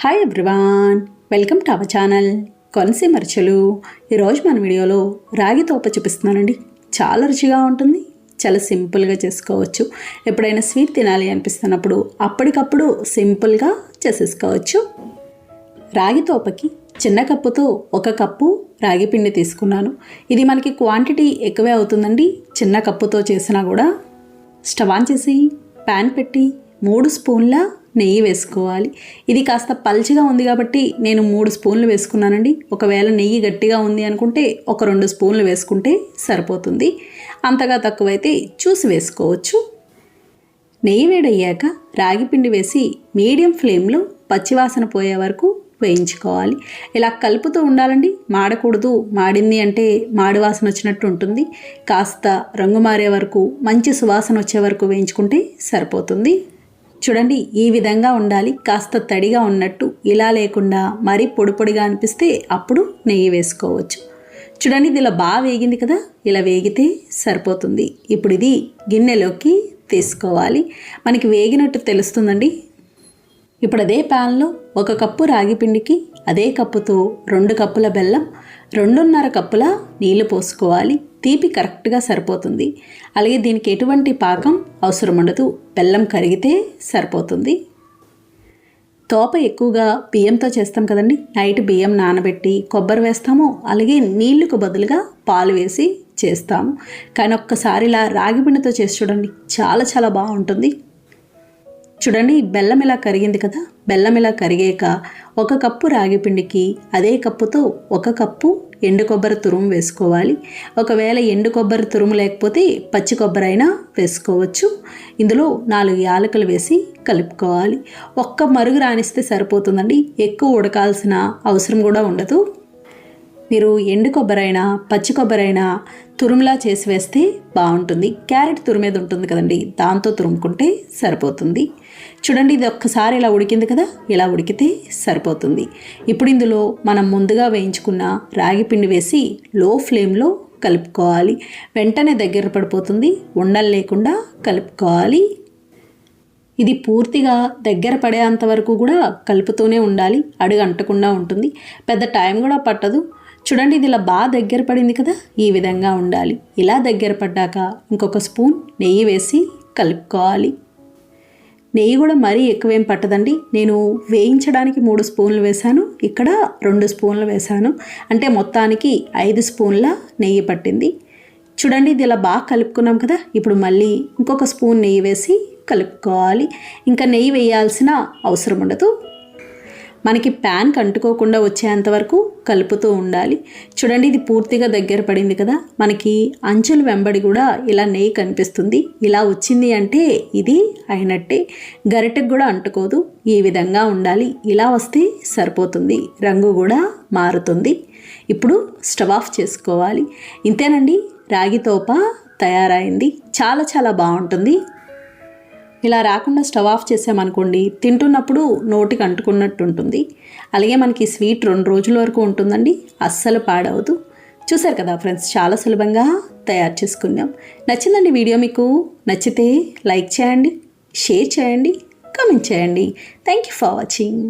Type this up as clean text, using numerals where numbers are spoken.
Hi everyone, welcome to our channel Konaseema రుచులు. ఈరోజు మన వీడియోలో రాగి తోప చూపిస్తున్నానండి. చాలా రుచిగా ఉంటుంది, చాలా సింపుల్గా చేసుకోవచ్చు. ఎప్పుడైనా స్వీట్ తినాలి అనిపిస్తున్నప్పుడు అప్పటికప్పుడు సింపుల్గా చేసేసుకోవచ్చు. రాగి తోపకి చిన్న కప్పుతో 1 కప్పు రాగి పిండి తీసుకున్నాను. ఇది మనకి క్వాంటిటీ ఎక్కువే అవుతుందండి. చిన్న కప్పుతో చేసినా కూడా స్టవ్ ఆన్ చేసి ప్యాన్ పెట్టి 3 స్పూన్ల నెయ్యి వేసుకోవాలి. ఇది కాస్త పల్చగా ఉంది కాబట్టి నేను 3 స్పూన్లు వేసుకున్నానండి. ఒకవేళ నెయ్యి గట్టిగా ఉంది అనుకుంటే ఒక 2 స్పూన్లు వేసుకుంటే సరిపోతుంది. అంతగా తక్కువైతే చూసి వేసుకోవచ్చు. నెయ్యి వేడయ్యాక రాగి పిండి వేసి మీడియం ఫ్లేమ్లో పచ్చివాసన పోయే వరకు వేయించుకోవాలి. ఇలా కలుపుతూ ఉండాలండి, మాడకూడదు. మాడింది అంటే మాడి వాసన వచ్చినట్టు ఉంటుంది. కాస్త రంగు మారే వరకు, మంచి సువాసన వచ్చే వరకు వేయించుకుంటే సరిపోతుంది. చూడండి, ఈ విధంగా ఉండాలి. కాస్త తడిగా ఉన్నట్టు, ఇలా లేకుండా మరీ పొడి పొడిగా అనిపిస్తే అప్పుడు నెయ్యి వేసుకోవచ్చు. చూడండి, ఇది ఇలా బాగా వేగింది కదా, ఇలా వేగితే సరిపోతుంది. ఇప్పుడు ఇది గిన్నెలోకి తీసుకోవాలి. మనకి వేగినట్టు తెలుస్తుందండి. ఇప్పుడు అదే ప్యాన్లో 1 కప్పు రాగి పిండికి అదే కప్పుతో 2 కప్పుల బెల్లం, 2.5 కప్పుల నీళ్లు పోసుకోవాలి. తీపి కరెక్ట్గా సరిపోతుంది. అలాగే దీనికి ఎటువంటి పాకం అవసరం ఉండదు, బెల్లం కరిగితే సరిపోతుంది. తోప ఎక్కువగా బియ్యంతో చేస్తాం కదండి. నైట్ బియ్యం నానబెట్టి కొబ్బరి వేస్తాము, అలాగే నీళ్లకు బదులుగా పాలు వేసి చేస్తాము. కానీ ఒక్కసారి ఇలా రాగి పిండితో చేసి చూడండి, చాలా చాలా బాగుంటుంది. చూడండి, బెల్లం ఇలా కరిగింది కదా. బెల్లం ఇలా కరిగాక 1 కప్పు రాగి పిండికి అదే కప్పుతో 1 కప్పు ఎండు కొబ్బరి తురుము వేసుకోవాలి. ఒకవేళ ఎండు కొబ్బరి తురుము లేకపోతే పచ్చి కొబ్బరి అయినా వేసుకోవచ్చు. ఇందులో 4 యాలకులు వేసి కలుపుకోవాలి. ఒక్క మరుగు రానిస్తే సరిపోతుందండి, ఎక్కువ ఉడకాల్సిన అవసరం కూడా ఉండదు. మీరు ఎండు కొబ్బరి అయినా పచ్చి కొబ్బరి అయినా తురుములా చేసి వేస్తే బాగుంటుంది. క్యారెట్ తురుమేది ఉంటుంది కదండి, దాంతో తురుముకుంటే సరిపోతుంది. చూడండి, ఇది ఒక్కసారి ఇలా ఉడికింది కదా, ఇలా ఉడికితే సరిపోతుంది. ఇప్పుడు ఇందులో మనం ముందుగా వేయించుకున్న రాగి పిండి వేసి లో ఫ్లేమ్లో కలుపుకోవాలి. వెంటనే దగ్గర పడిపోతుంది, ఉండలు లేకుండా కలుపుకోవాలి. ఇది పూర్తిగా దగ్గర పడేంత వరకు కూడా కలుపుతూనే ఉండాలి, అడుగు అంటకుండా ఉంటుంది. పెద్ద టైం కూడా పట్టదు. చూడండి, ఇది ఇలా బాగా దగ్గర పడింది కదా, ఈ విధంగా ఉండాలి. ఇలా దగ్గర పడ్డాక ఇంకొక స్పూన్ నెయ్యి వేసి కలుపుకోవాలి. నెయ్యి కూడా మరీ ఎక్కువేం పట్టదండి. నేను వేయించడానికి 3 స్పూన్లు వేశాను, ఇక్కడ 2 స్పూన్లు వేశాను. అంటే మొత్తానికి 5 స్పూన్ల నెయ్యి పట్టింది. చూడండి, ఇది ఇలా బాగా కలుపుకున్నాం కదా. ఇప్పుడు మళ్ళీ ఇంకొక స్పూన్ నెయ్యి వేసి కలుపుకోవాలి. ఇంకా నెయ్యి వేయాల్సిన అవసరం ఉండదు. మనకి ప్యాన్కి అంటుకోకుండా వచ్చేంత వరకు కలుపుతూ ఉండాలి. చూడండి, ఇది పూర్తిగా దగ్గర పడింది కదా. మనకి అంచుల వెంబడి కూడా ఇలా నెయ్యి కనిపిస్తుంది. ఇలా వచ్చింది అంటే ఇది అయినట్టే. గరిటెకు కూడా అంటుకోదు, ఈ విధంగా ఉండాలి. ఇలా వస్తే సరిపోతుంది, రంగు కూడా మారుతుంది. ఇప్పుడు స్టవ్ ఆఫ్ చేసుకోవాలి. ఇంతేనండి, రాగి తోప తయారైంది. చాలా చాలా బాగుంటుంది. ఇలా రాకుండా స్టవ్ ఆఫ్ చేసామనుకోండి, తింటున్నప్పుడు నోటికి అంటుకున్నట్టు ఉంటుంది. అలాగే మనకి స్వీట్ 2 రోజుల వరకు ఉంటుందండి, అస్సలు పాడవదు. చూసారు కదా ఫ్రెండ్స్, చాలా సులభంగా తయారు చేసుకున్నాం. నచ్చిందండి వీడియో? మీకు నచ్చితే లైక్ చేయండి, షేర్ చేయండి, కామెంట్ చేయండి. Thank you for watching.